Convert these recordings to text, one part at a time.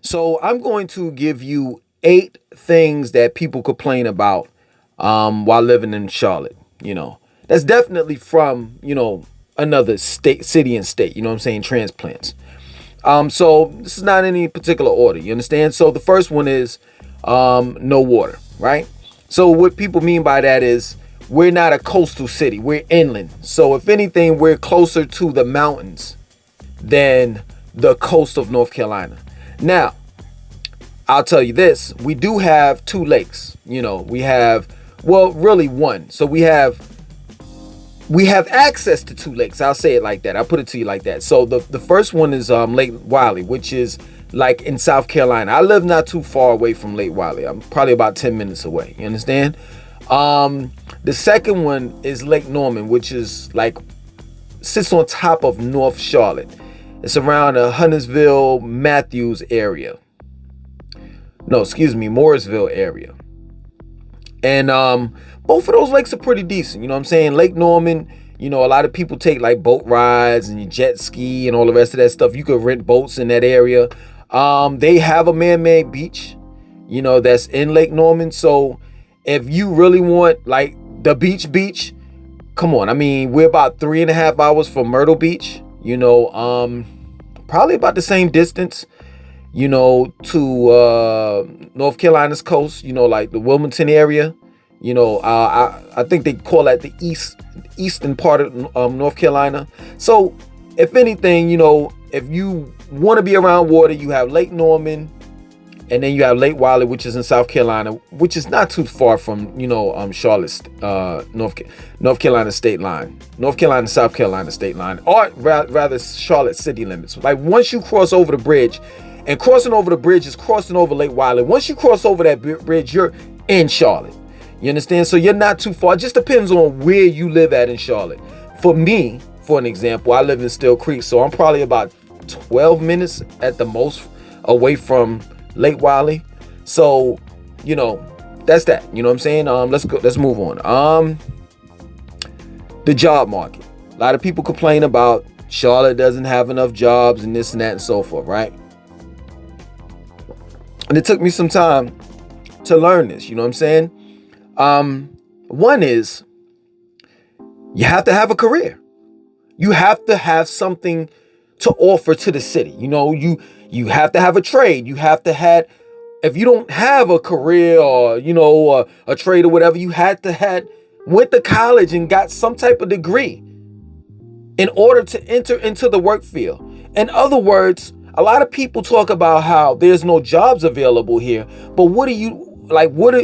So I'm going to give you 8 things that people complain about while living in Charlotte. That's definitely from another state, city, and state. You know what I'm saying? Transplants. So this is not in any particular order. You understand? So the first one is no water, right? So what people mean by that is we're not a coastal city. We're inland. So if anything, we're closer to the mountains than the coast of North Carolina. Now, I'll tell you this, we do have 2 lakes. We have, well, really one. So we have access to 2 lakes. I'll say it like that. I'll put it to you like that. So the first one is Lake Wiley, which is like in South Carolina. I live not too far away from Lake Wiley. I'm probably about 10 minutes away. You understand? The second one is Lake Norman, which is like sits on top of North Charlotte. It's around the Huntersville, Matthews area. No, excuse me, Mooresville area. And both of those lakes are pretty decent. You know what I'm saying? Lake Norman, a lot of people take like boat rides and jet ski and all the rest of that stuff. You could rent boats in that area. They have a man-made beach, that's in Lake Norman. So if you really want like the beach, come on. I mean, we're about 3.5 hours from Myrtle Beach, probably about the same distance, to North Carolina's coast, like the Wilmington area. I think they call that the eastern part of North Carolina. So if anything, if you want to be around water, you have Lake Norman, and then you have Lake Wiley, which is in South Carolina, which is not too far from, Charlotte's, North Carolina state line, North Carolina, South Carolina state line, or rather Charlotte city limits. Like once you cross over the bridge, and crossing over the bridge is crossing over Lake Wiley. Once you cross over that bridge, you're in Charlotte. You understand? So you're not too far. It just depends on where you live at in Charlotte. For me, for an example, I live in Still Creek, so I'm probably about 12 minutes at the most away from Lake Wiley. So, that's that. You know what I'm saying? Let's move on. The job market. A lot of people complain about Charlotte doesn't have enough jobs and this and that and so forth, right? And it took me some time to learn this, you know what I'm saying? One is you have to have a career. You have to have something to offer to the city. You have to have a trade. You have to have, if you don't have a career or, a trade or whatever, you had to have went to college and got some type of degree in order to enter into the work field. In other words, a lot of people talk about how there's no jobs available here, but what are you like? What are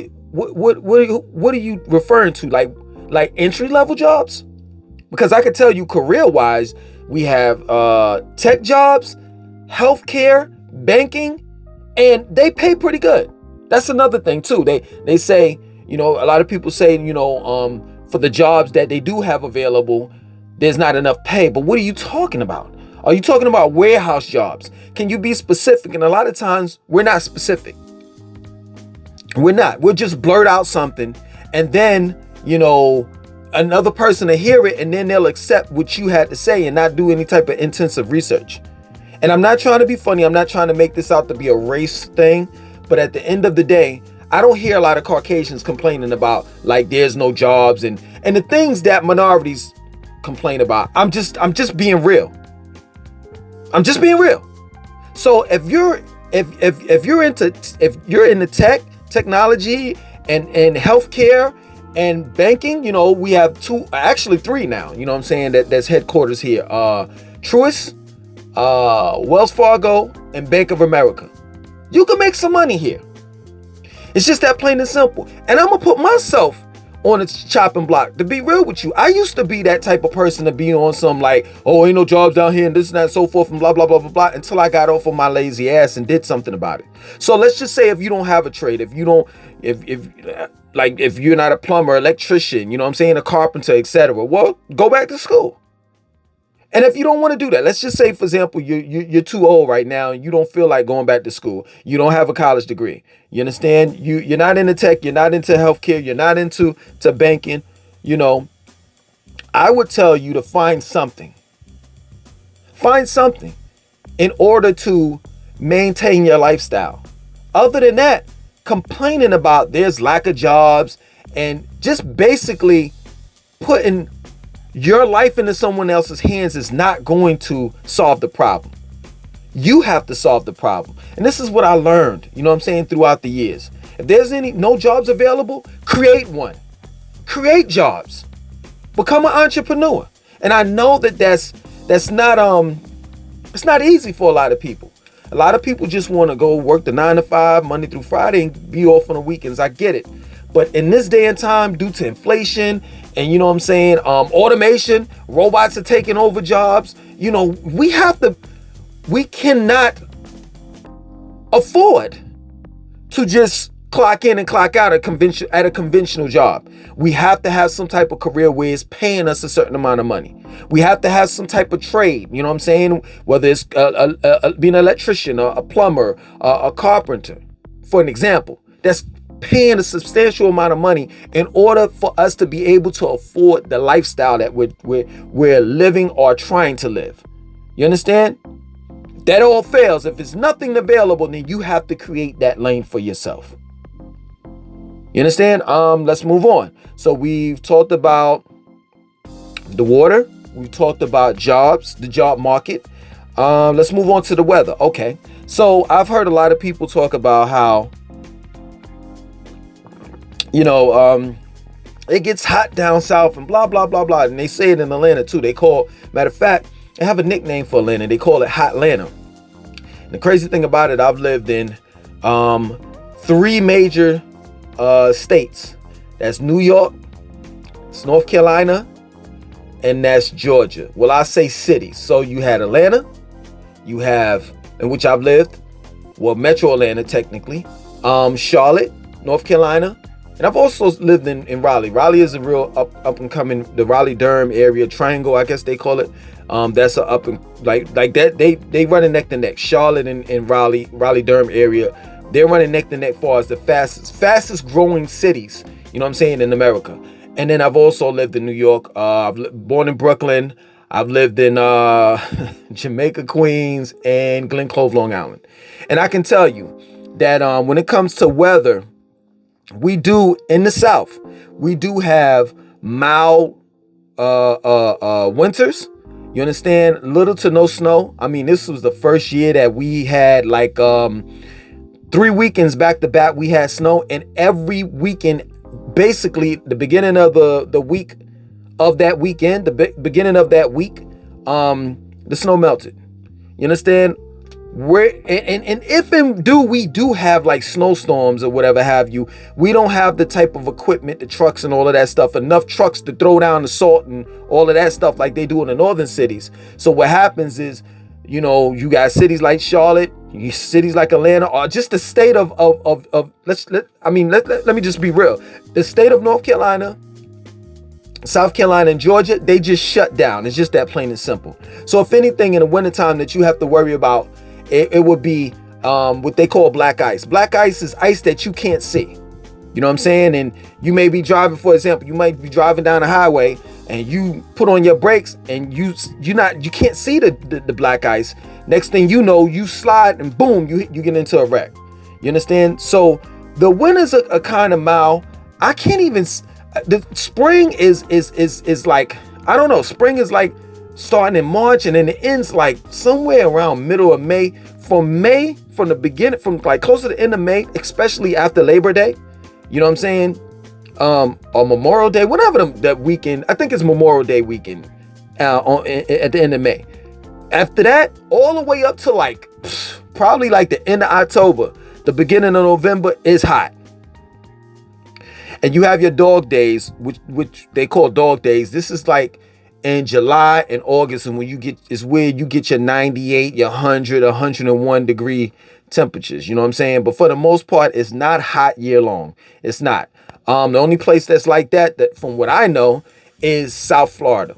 you referring to? Like entry level jobs? Because I could tell you, career wise, we have tech jobs, healthcare, banking, and they pay pretty good. That's another thing too. They say, a lot of people say, for the jobs that they do have available, there's not enough pay. But what are you talking about? Are you talking about warehouse jobs? Can you be specific? And a lot of times we're not specific. We're not. We'll just blurt out something, and then, another person will hear it, and then they'll accept what you had to say and not do any type of intensive research. And I'm not trying to be funny. I'm not trying to make this out to be a race thing. But at the end of the day, I don't hear a lot of Caucasians complaining about like there's no jobs and the things that minorities complain about. I'm just being real. I'm just being real. So if you're in the technology and healthcare and banking, we have 2, actually 3 now. You know what I'm saying? That's headquarters here. Truist, Wells Fargo, and Bank of America. You can make some money here. It's just that plain and simple. And I'm gonna put myself on a chopping block. To be real with you, I used to be that type of person to be on some like, oh, ain't no jobs down here and this and that and so forth and blah, blah, blah, blah, blah, until I got off of my lazy ass and did something about it. So let's just say if you don't have a trade, if you're not a plumber, electrician, you know what I'm saying, a carpenter, etc., well, go back to school. And if you don't want to do that, let's just say, for example, you're too old right now and you don't feel like going back to school. You don't have a college degree. You understand? You're not into tech. You're not into healthcare. You're not into banking. I would tell you to find something. Find something in order to maintain your lifestyle. Other than that, complaining about there's lack of jobs and just basically putting your life into someone else's hands is not going to solve the problem. You have to solve the problem. And this is what I learned, you know what I'm saying, throughout the years. If there's no jobs available, create one. Create jobs. Become an entrepreneur. And I know that that's not it's not easy for a lot of people. A lot of people just want to go work the 9 to 5, Monday through Friday, and be off on the weekends. I get it. But in this day and time, due to inflation and, you know what I'm saying, automation, robots are taking over jobs. You know, we cannot afford to just clock in and clock out at a conventional job. We have to have some type of career where it's paying us a certain amount of money. We have to have some type of trade, you know what I'm saying? Whether it's being an electrician, a plumber, a carpenter, for an example, that's paying a substantial amount of money in order for us to be able to afford the lifestyle that we're living or trying to live. You understand? That all fails. If there's nothing available, then you have to create that lane for yourself. You understand? Let's move on. So we've talked about the water. We've talked about jobs, the job market. Let's move on to the weather. Okay. So I've heard a lot of people talk about how, you know, it gets hot down south and blah, blah, blah, blah. And they say it in Atlanta too. Matter of fact, they have a nickname for Atlanta. They call it Hot Atlanta. And the crazy thing about it, I've lived in 3 major states. That's New York, it's North Carolina, and that's Georgia. Well, I say cities. So you had Atlanta, you have, in which I've lived, well, Metro Atlanta technically, Charlotte, North Carolina, and I've also lived in Raleigh. Raleigh is a real up and coming, the Raleigh-Durham area, triangle, I guess they call it. That's a up and like that. They running neck to neck. Charlotte and Raleigh-Durham area, they're running neck to neck far as the fastest growing cities, you know what I'm saying, in America. And then I've also lived in New York. Born in Brooklyn. I've lived in Jamaica, Queens, and Glen Clove, Long Island. And I can tell you that when it comes to weather, we do in the South, we do have mild winters. You understand? Little to no snow. I mean, this was the first year that we had like 3 weekends back to back. We had snow, and every weekend, basically the beginning of the week of that weekend, the beginning of that week, the snow melted. You understand? We do have like snowstorms or whatever have you, we don't have the type of equipment, the trucks and all of that stuff, enough trucks to throw down the salt and all of that stuff like they do in the northern cities. So what happens is, you know, you got cities like Charlotte, cities like Atlanta, or just the state of let me just be real. The state of North Carolina, South Carolina, and Georgia, they just shut down. It's just that plain and simple. So if anything in the wintertime that you have to worry about, it would be what they call black ice. Black ice is ice that you can't see. You know what I'm saying? And you may be driving, for example, you might be driving down a highway and you put on your brakes and you can't see the black ice. Next thing you know, you slide and boom, you get into a wreck. You understand? So the winters are kind of mild. I can't even. The spring is like, I don't know. Spring is like starting in March and then it ends like somewhere around middle of May. From the beginning, from like close to the end of May, especially after Labor Day. You know what I'm saying? Or Memorial Day, whatever that weekend. I think it's Memorial Day weekend at the end of May. After that, all the way up to like probably like the end of October, the beginning of November is hot. And you have your dog days, which they call dog days. This is like in July and August, and where you get your 98, your 100, 101 degree temperatures. You know what I'm saying? But for the most part, it's not hot year long. It's not. The only place that's like that from what I know is South Florida.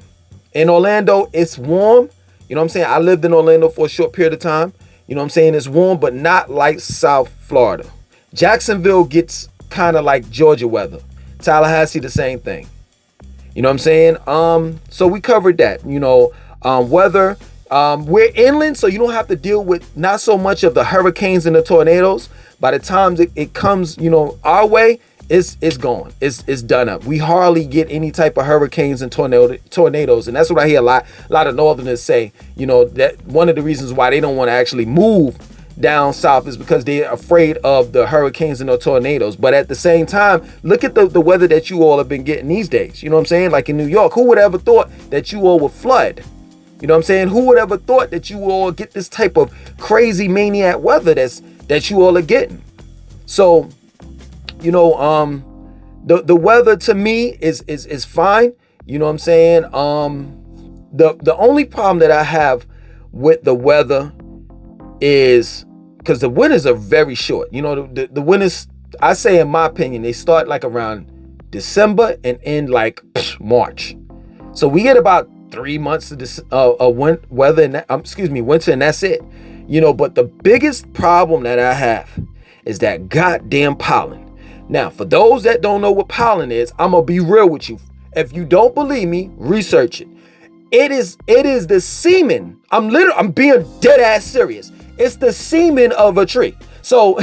In Orlando, it's warm. You know what I'm saying? I lived in Orlando for a short period of time. You know what I'm saying? It's warm, but not like South Florida. Jacksonville gets kind of like Georgia weather. Tallahassee, the same thing. You know what I'm saying? So we covered that. You know, weather. We're inland, so you don't have to deal with not so much of the hurricanes and the tornadoes. By the time it comes, our way, it's gone. It's done up. We hardly get any type of hurricanes and tornadoes, and that's what I hear a lot of Northerners say. That one of the reasons why they don't want to actually move down south is because they're afraid of the hurricanes and the tornadoes. But at the same time, look at the weather that you all have been getting these days. You know what I'm saying? Like in New York, who would ever thought that you all would flood? You know what I'm saying? Who would ever thought that you all get this type of crazy maniac weather that you all are getting? So, the weather to me is fine. You know what I'm saying? The only problem that I have with the weather is because the winters are very short. The winters, I say in my opinion, they start like around December and end like March. So we get about 3 months of this weather and winter, and that's it. But the biggest problem that I have is that goddamn pollen. Now, for those that don't know what pollen is, I'm gonna be real with you. If you don't believe me, research it. It is the semen. I'm being dead ass serious. It's the semen of a tree. So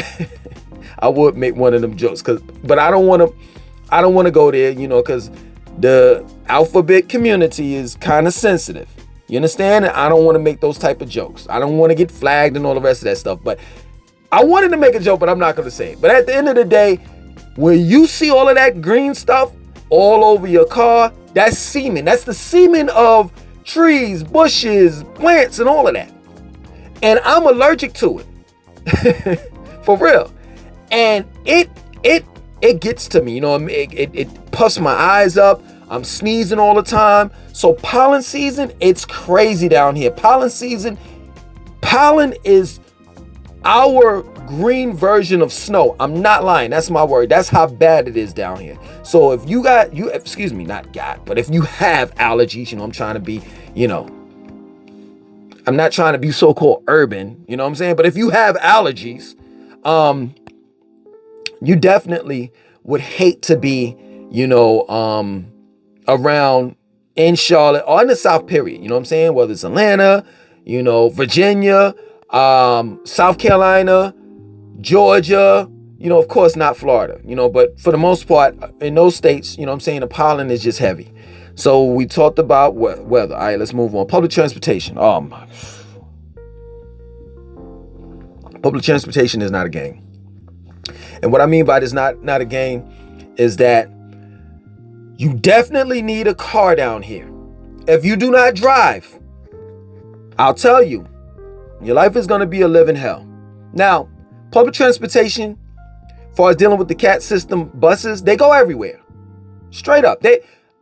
I would make one of them jokes, but I don't want to go there, because the alphabet community is kind of sensitive. You understand? And I don't want to make those type of jokes. I don't want to get flagged and all the rest of that stuff. But I wanted to make a joke, but I'm not going to say it. But at the end of the day, when you see all of that green stuff all over your car, that's semen. That's the semen of trees, bushes, plants, and all of that. And I'm allergic to it. For real. And it gets to me, it puffs my eyes up. I'm sneezing all the time. So pollen season, it's crazy down here. Pollen is our green version of snow. I'm not lying. That's my word. That's how bad it is down here. So if you have allergies, I'm trying to be, I'm not trying to be so-called urban, you know what I'm saying? But if you have allergies, you definitely would hate to be, around in Charlotte or in the South period, you know what I'm saying? Whether it's Atlanta, Virginia, South Carolina, Georgia, of course not Florida, but for the most part in those states, the pollen is just heavy. So we talked about weather. All right, let's move on. Public transportation. Oh my. Public transportation is not a game. And what I mean by this not a game is that you definitely need a car down here. If you do not drive, I'll tell you, your life is going to be a living hell. Now, public transportation, as far as dealing with the CAT system buses, they go everywhere. Straight up.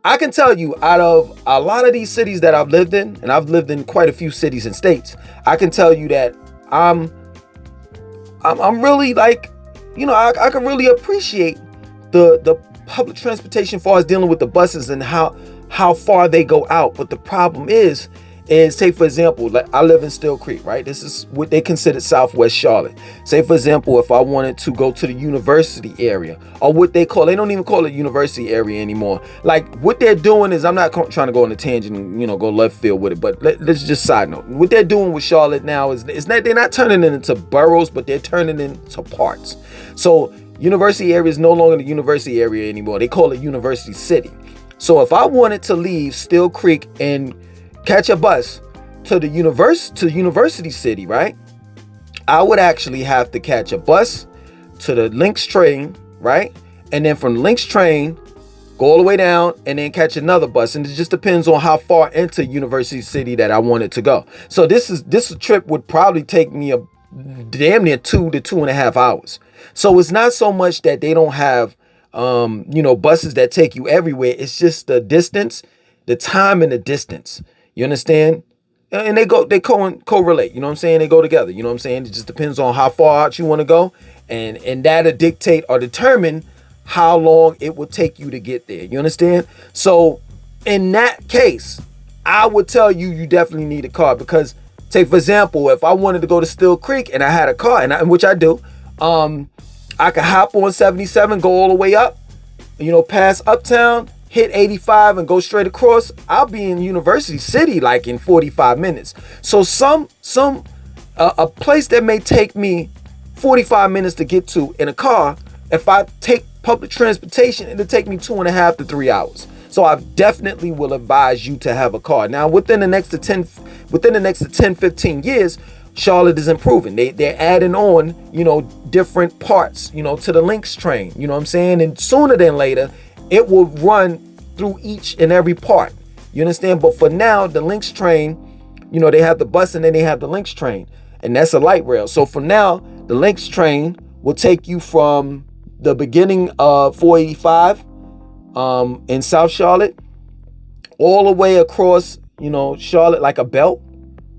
I can tell you, out of a lot of these cities that I've lived in, and I've lived in quite a few cities and states, I can tell you that I'm really like, I can really appreciate the public transportation as far as dealing with the buses and how far they go out. But the problem is say for example, like I live in Still Creek, right? This is what they consider Southwest Charlotte. Say for example, if I wanted to go to the university area, or what they don't even call it university area anymore. Like what they're doing is, I'm not trying to go on a tangent and go left field with it, but let's just side note. What they're doing with Charlotte now is they're not turning it into boroughs, but they're turning it into parts. So university area is no longer the university area anymore. They call it University City. So if I wanted to leave Still Creek and catch a bus to the University City, right? I would actually have to catch a bus to the Lynx train, right? And then from the Lynx train, go all the way down and then catch another bus. And it just depends on how far into University City that I wanted to go. So this trip would probably take me a damn near 2 to 2.5 hours. So it's not so much that they don't have buses that take you everywhere. It's just the distance, the time and the distance. You understand? And they correlate, you know what I'm saying? They go together, you know what I'm saying? It just depends on how far out you want to go. And that'll dictate or determine how long it will take you to get there. You understand? So in that case, I would tell you definitely need a car, because take for example, if I wanted to go to Still Creek and I had a car, which I do, I could hop on 77, go all the way up, past Uptown, hit 85 and go straight across, I'll be in University City like in 45 minutes. So a place that may take me 45 minutes to get to in a car, if I take public transportation, it'll take me 2.5 to 3 hours. So I definitely will advise you to have a car. Now, within the next 10, 15 years, Charlotte is improving. They're adding on, different parts, to the Lynx train. You know what I'm saying? And sooner than later, it will run through each and every part. You understand? But for now, the Lynx train, they have the bus and then they have the Lynx train. And that's a light rail. So for now, the Lynx train will take you from the beginning of 485 in South Charlotte all the way across, Charlotte, like a belt,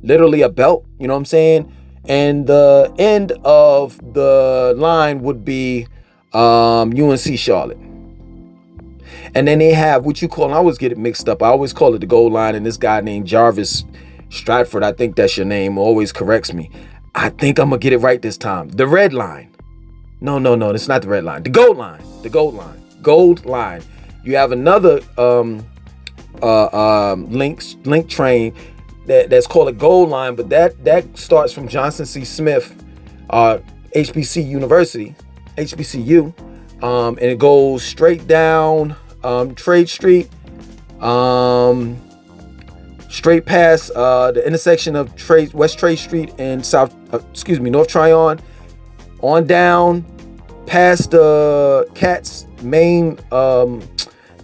literally a belt, you know what I'm saying? And the end of the line would be UNC Charlotte. And then they have what you call, and I always get it mixed up, I always call it the gold line, and this guy named Jarvis Stratford, I think that's your name, always corrects me. I think I'm gonna get it right this time. The red line. No, it's not the red line. The gold line. Gold line. You have another link train that's called a gold line, but that starts from Johnson C. Smith, HBCU, and it goes straight down Trade Street, straight past the intersection of West Trade Street and North Tryon, on down past the Cat's main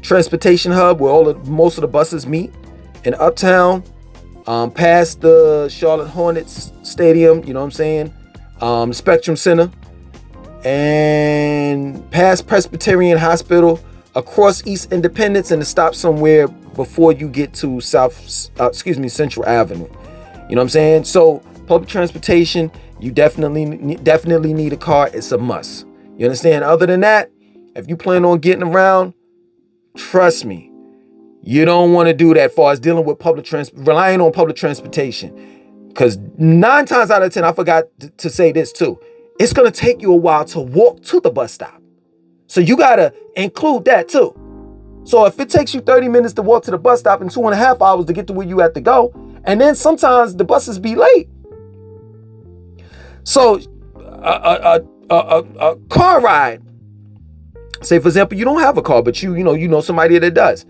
transportation hub where most of the buses meet in Uptown, past the Charlotte Hornets Stadium, you know what I'm saying, Spectrum Center, and past Presbyterian Hospital, across East Independence, and to stop somewhere before you get to Central Avenue. You know what I'm saying? So public transportation, you definitely need a car. It's a must. You understand? Other than that, if you plan on getting around, trust me, you don't want to do that far as dealing with relying on public transportation. Because 9 times out of 10, I forgot to say this too, it's going to take you a while to walk to the bus stop. So you got to include that too. So if it takes you 30 minutes to walk to the bus stop and 2.5 hours to get to where you have to go, and then sometimes the buses be late. So a car ride, say for example, you don't have a car, but you know somebody that does.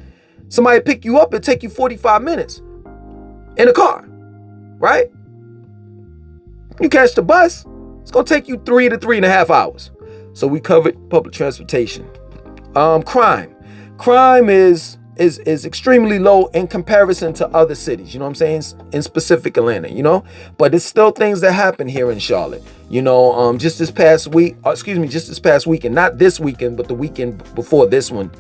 Somebody pick you up and take you 45 minutes in a car, right? You catch the bus, it's gonna take you 3 to 3.5 hours. So we covered public transportation. Crime is extremely low in comparison to other cities, you know what I'm saying, in specific Atlanta, but it's still things that happen here in Charlotte. Just this past weekend, not this weekend, but the weekend before this one,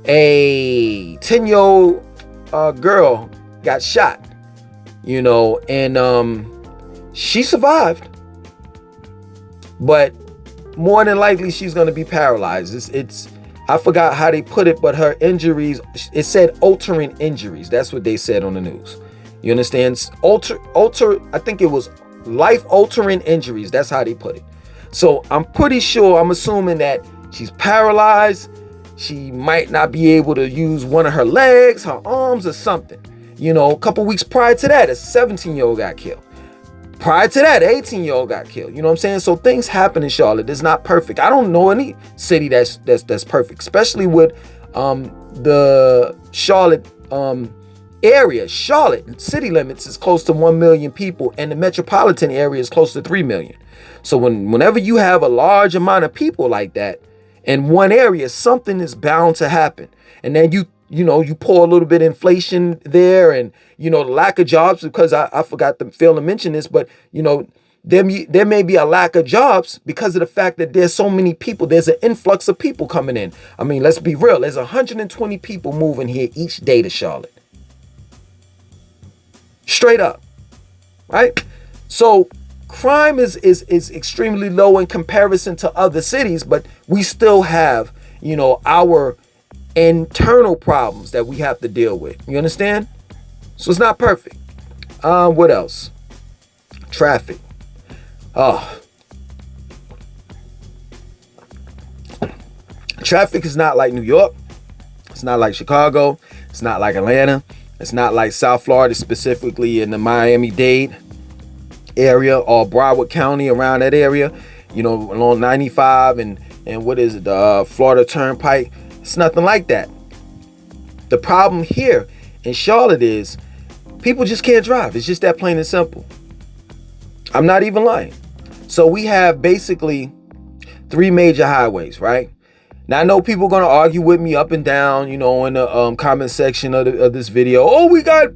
a 10-year-old girl got shot, and she survived, but more than likely she's going to be paralyzed. It's I forgot how they put it, but her injuries, it said altering injuries. That's what they said on the news. You understand? I think it was life-altering injuries. That's how they put it. So I'm assuming that she's paralyzed. She might not be able to use one of her legs, her arms, or something. A couple weeks prior to that, a 17-year-old got killed. Prior to that, an 18-year-old got killed. You know what I'm saying? So things happen in Charlotte. It's not perfect. I don't know any city that's perfect, especially with the Charlotte area. Charlotte city limits is close to 1 million people, and the metropolitan area is close to 3 million. So whenever you have a large amount of people like that in one area, something is bound to happen. And then you pour a little bit of inflation there, and the lack of jobs, because I forgot to fail to mention this, but there may be a lack of jobs because of the fact that there's so many people. There's an influx of people coming in. I mean, let's be real. There's 120 people moving here each day to Charlotte. Straight up, right? So crime is extremely low in comparison to other cities, but we still have, our internal problems that we have to deal with. You understand? So it's not perfect. What else? Traffic. Traffic is not like New York. It's not like Chicago. It's not like Atlanta. It's not like South Florida, specifically in the Miami-Dade area or Broward County, around that area, you know, along 95 and what is it, the Florida Turnpike. It's nothing like that. The problem here in Charlotte is people just can't drive. It's just that plain and simple. I'm not even lying. So we have basically 3 major highways, right? Now I know people are gonna argue with me up and down, you know, in the comment section of this video. Oh, we got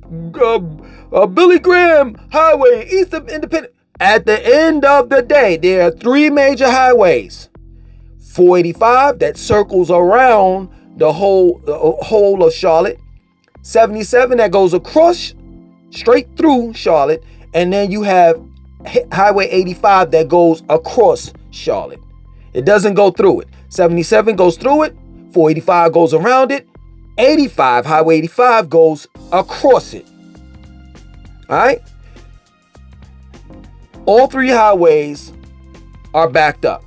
Billy Graham Highway, east of Independence. At the end of the day, there are 3 major highways. 485 that circles around the whole of Charlotte. 77 that goes across straight through Charlotte, and then you have Highway 85 that goes across Charlotte. It doesn't go through it. 77 goes through it. 485 goes around it. 85, Highway 85 goes across it. All right? All 3 highways are backed up.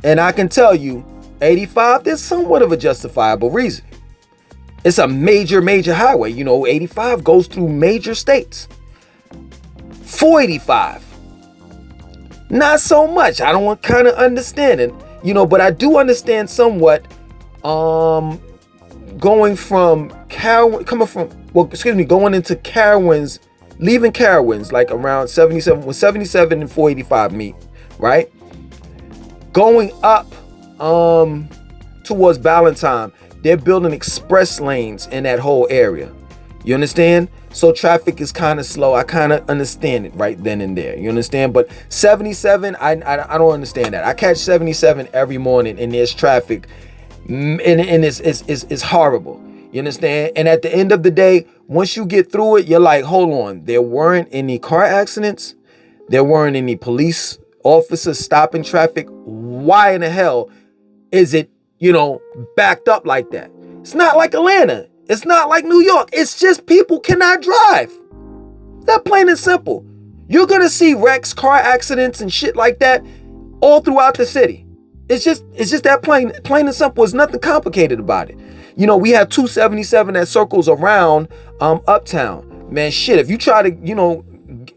And I can tell you, 85, there's somewhat of a justifiable reason. It's a major highway. You know, 85 goes through major states. 485, not so much. I don't kind of understand it, you know, but I do understand somewhat. Going into Carowinds, leaving Carowinds, like around 77, when 77 and 485 meet, right? Going up towards Ballantyne, they're building express lanes in that whole area. You understand? So traffic is kind of slow. I kind of understand it right then and there. You understand? But 77, I don't understand that. I catch 77 every morning and there's traffic, and it's horrible. You understand? And at the end of the day, once you get through it, you're like, hold on. There weren't any car accidents. There weren't any police officers stopping traffic. Why in the hell is it, you know, backed up like that? It's not like Atlanta. It's not like New York. It's just people cannot drive. That plain and simple. You're gonna see wrecks, car accidents, and shit like that all throughout the city. It's just that plain and simple. There's nothing complicated about it. You know, we have 277 that circles around Uptown. Man, shit, if you try to, you know,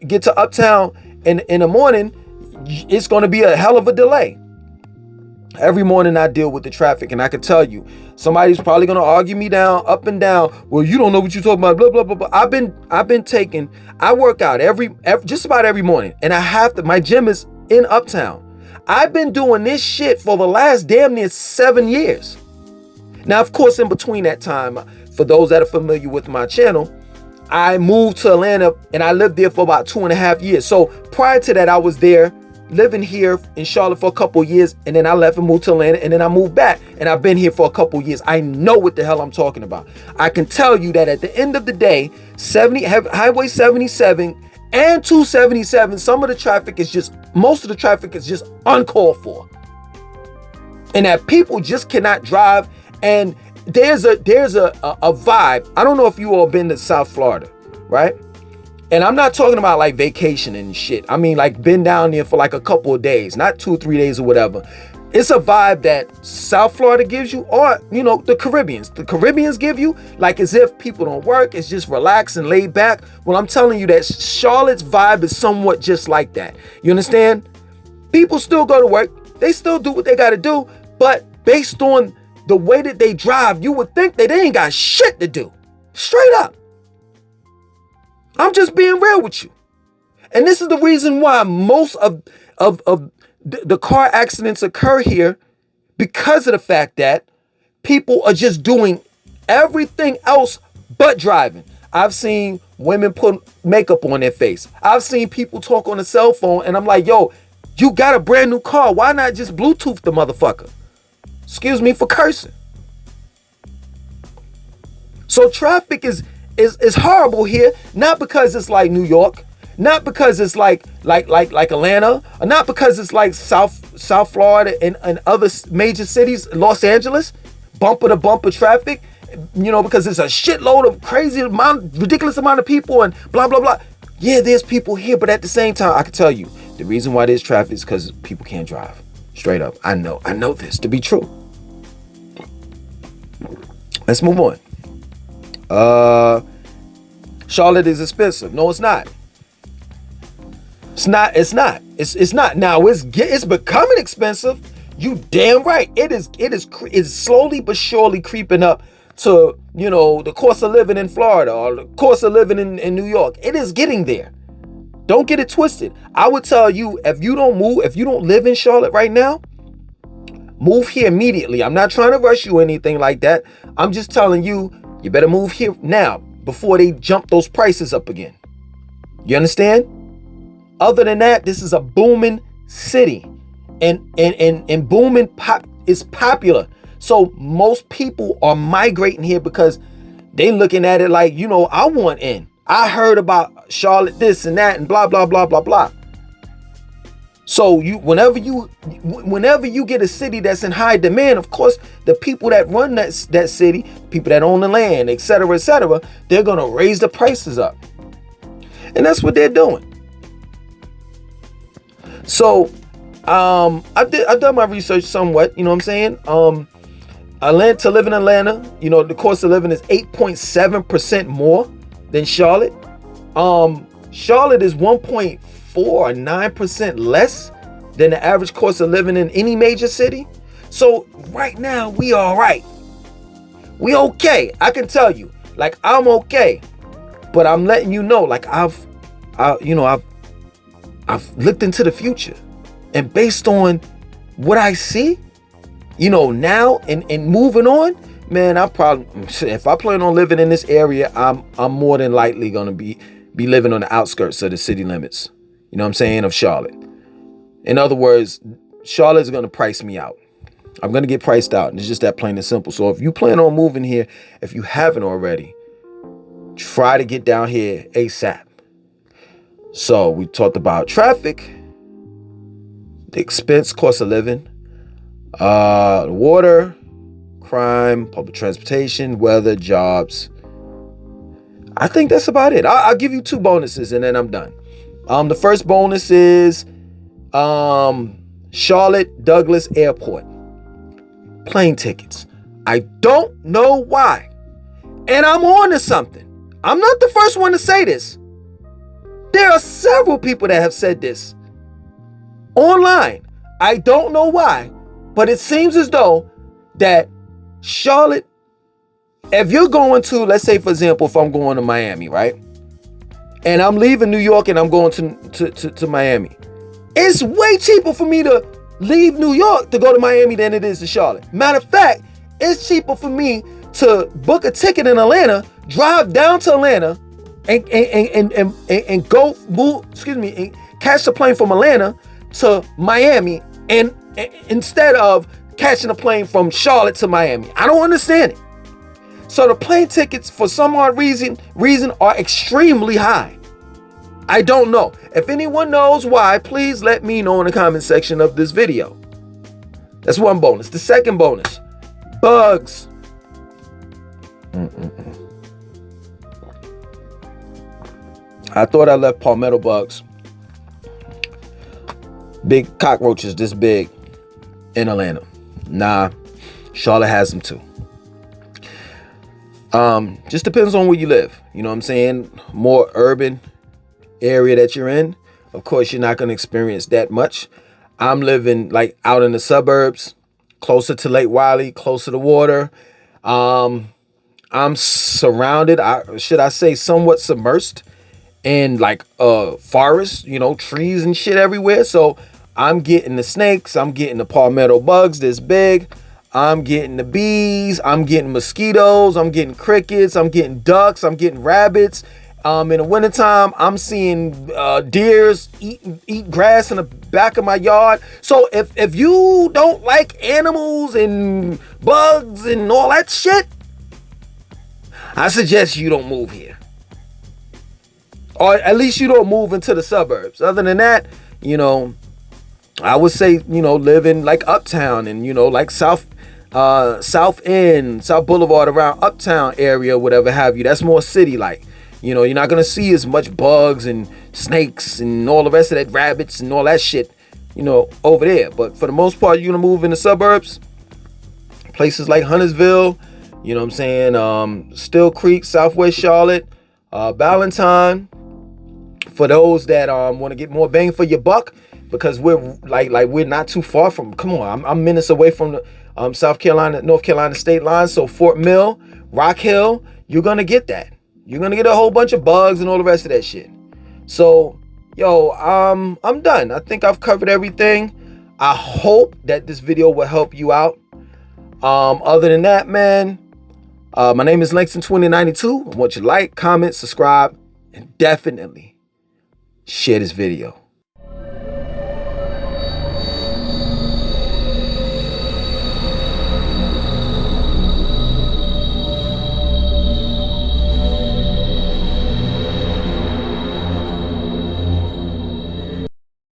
get to Uptown in the morning, it's gonna be a hell of a delay. Every morning I deal with the traffic, and I can tell you, somebody's probably gonna argue me down, up and down. Well, you don't know what you're talking about, blah blah blah blah. I work out every just about every morning, and my gym is in Uptown. I've been doing this shit for the last damn near 7 years. Now, of course, in between that time, for those that are familiar with my channel, I moved to Atlanta and I lived there for about 2.5 years. So prior to that, I was there living here in Charlotte for a couple of years, and then I left and moved to Atlanta, and then I moved back, and I've been here for a couple of years. I know what the hell I'm talking about. I can tell you that at the end of the day, Highway 77 and 277, most of the traffic is just uncalled for, and that people just cannot drive. And there's a vibe. I don't know if you all been to South Florida, right? And I'm not talking about like vacation and shit. I mean, like, been down there for like a couple of days, not 2 or 3 days or whatever. It's a vibe that South Florida gives you, or, you know, the Caribbeans give you, like as if people don't work. It's just relaxed and laid back. Well, I'm telling you that Charlotte's vibe is somewhat just like that. You understand? People still go to work. They still do what they got to do. But based on the way that they drive, you would think that they ain't got shit to do. Straight up. I'm just being real with you. And this is the reason why most of the car accidents occur here, because of the fact that people are just doing everything else but driving. I've seen women put makeup on their face. I've seen people talk on a cell phone, and I'm like, yo, you got a brand new car. Why not just Bluetooth the motherfucker? Excuse me for cursing. So traffic is horrible here, not because it's like New York, not because it's like Atlanta, or not because it's like South Florida and other major cities, Los Angeles, bumper to bumper traffic, you know, because it's a shitload of ridiculous amount of people and blah blah blah. Yeah, there's people here, but at the same time, I can tell you the reason why there's traffic is because people can't drive. Straight up, I know this to be true. Let's move on. Charlotte is expensive. No, it's not. It's not. It's not. Now it's becoming expensive. You damn right. It's slowly but surely creeping up to, the cost of living in Florida or the cost of living in New York. It is getting there. Don't get it twisted. I would tell you, if you don't live in Charlotte right now, move here immediately. I'm not trying to rush you or anything like that. I'm just telling you, you better move here now before they jump those prices up again. You understand? Other than that, this is a booming city. And booming pop is popular. So most people are migrating here because they looking at it like, I want in. I heard about Charlotte this and that and blah, blah, blah, blah, blah. So whenever you get a city that's in high demand, of course, the people that run that city, people that own the land, et cetera, they're going to raise the prices up. And that's what they're doing. So I've done my research somewhat, you know what I'm saying? To live in Atlanta, the cost of living is 8.7% more than Charlotte. Charlotte is 1.4 or 9% less than the average cost of living in any major city. So right now we all right. We okay. I can tell you, like, I'm okay, but I'm letting you know, like, I've looked into the future, and based on what I see, now and moving on, man, if I plan on living in this area, I'm more than likely gonna be living on the outskirts of the city limits. You know what I'm saying? Of Charlotte. In other words, Charlotte's gonna price me out. I'm gonna get priced out, and it's just that plain and simple. So if you plan on moving here, if you haven't already, try to get down here ASAP. So we talked about traffic, the expense, cost of living, water, crime, public transportation, weather, jobs. I think that's about it. I'll give you 2 bonuses and then I'm done. The first bonus is Charlotte Douglas Airport. Plane tickets. I don't know why. And I'm on to something. I'm not the first one to say this. There are several people that have said this online. I don't know why, but it seems as though that Charlotte, if you're going to, let's say, for example, if I'm going to Miami, right? And I'm leaving New York and I'm going to Miami. It's way cheaper for me to leave New York to go to Miami than it is to Charlotte. Matter of fact, it's cheaper for me to book a ticket in Atlanta, drive down to Atlanta, and go move, and catch the plane from Atlanta to Miami, and instead of catching a plane from Charlotte to Miami. I don't understand it. So the plane tickets, for some odd reason are extremely high. I don't know. If anyone knows why, please let me know in the comment section of this video. That's one bonus. The second bonus, bugs. I thought I left palmetto bugs, big cockroaches this big, in Atlanta. Nah, Charlotte has them too. Just depends on where you live. You know what I'm saying? More urban area that you're in, of course, you're not going to experience that much. I'm living like out in the suburbs, closer to Lake Wylie, closer to water. I'm surrounded, should I say, somewhat submersed in like forest, trees and shit everywhere. So I'm getting the snakes, I'm getting the palmetto bugs this big, I'm getting the bees, I'm getting mosquitoes, I'm getting crickets, I'm getting ducks, I'm getting rabbits. In the wintertime, I'm seeing deers eat grass in the back of my yard. So if you don't like animals and bugs and all that shit, I suggest you don't move here. Or at least you don't move into the suburbs. Other than that, I would say, live in like Uptown and, like South End, South Boulevard, around Uptown area, whatever have you. That's more city-like. You're not going to see as much bugs and snakes and all the rest of that, rabbits and all that shit, over there. But for the most part, you're going to move in the suburbs, places like Huntersville, You know what I'm saying? Still Creek, Southwest Charlotte, Ballantyne. For those that want to get more bang for your buck, because we're we're not too far from. Come on, I'm minutes away from the South Carolina, North Carolina state line. So Fort Mill, Rock Hill, you're gonna get that. You're gonna get a whole bunch of bugs and all the rest of that shit. So, yo, I'm done. I think I've covered everything. I hope that this video will help you out. Other than that, man, my name is Langston2092. I want you to like, comment, subscribe, and definitely share this video.